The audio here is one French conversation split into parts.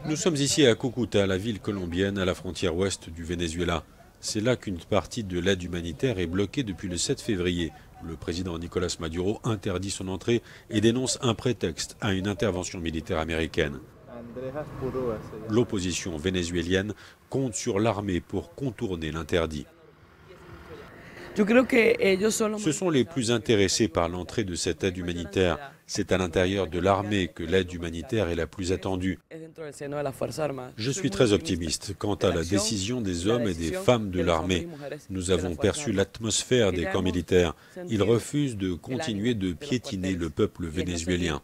Nous sommes ici à Cúcuta, la ville colombienne à la frontière ouest du Venezuela. C'est là qu'une partie de l'aide humanitaire est bloquée depuis le 7 février. Le président Nicolás Maduro interdit son entrée et dénonce un prétexte à une intervention militaire américaine. L'opposition vénézuélienne compte sur l'armée pour contourner l'interdit. Ce sont les plus intéressés par l'entrée de cette aide humanitaire. C'est à l'intérieur de l'armée que l'aide humanitaire est la plus attendue. Je suis très optimiste quant à la décision des hommes et des femmes de l'armée. Nous avons perçu l'atmosphère des camps militaires. Ils refusent de continuer de piétiner le peuple vénézuélien.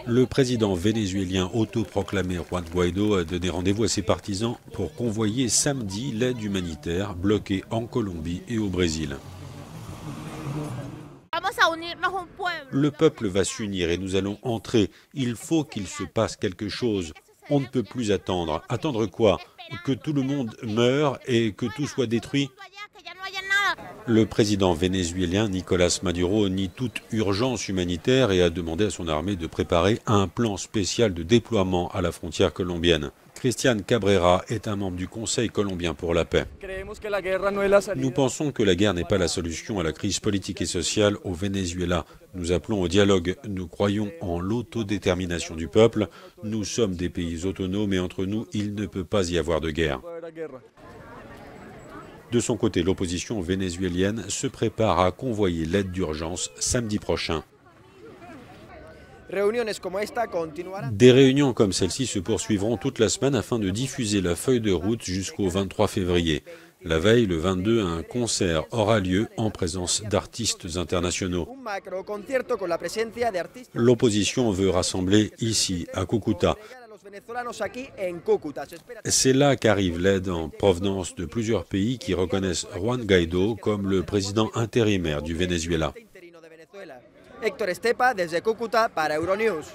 Le président vénézuélien autoproclamé Juan Guaidó a donné rendez-vous à ses partisans pour convoyer samedi l'aide humanitaire bloquée en Colombie et au Brésil. Le peuple va s'unir et nous allons entrer. Il faut qu'il se passe quelque chose. On ne peut plus attendre. Attendre quoi? Que tout le monde meure et que tout soit détruit? Le président vénézuélien Nicolás Maduro nie toute urgence humanitaire et a demandé à son armée de préparer un plan spécial de déploiement à la frontière colombienne. Cristian Cabrera est un membre du Conseil colombien pour la paix. Nous pensons que la guerre n'est pas la solution à la crise politique et sociale au Venezuela. Nous appelons au dialogue. Nous croyons en l'autodétermination du peuple. Nous sommes des pays autonomes et entre nous, il ne peut pas y avoir de guerre. De son côté, l'opposition vénézuélienne se prépare à convoyer l'aide d'urgence samedi prochain. Des réunions comme celle-ci se poursuivront toute la semaine afin de diffuser la feuille de route jusqu'au 23 février. La veille, le 22, un concert aura lieu en présence d'artistes internationaux. L'opposition veut rassembler ici, à Cúcuta. C'est là qu'arrive l'aide en provenance de plusieurs pays qui reconnaissent Juan Guaidó comme le président intérimaire du Venezuela. Héctor Estepa desde Cúcuta para Euronews.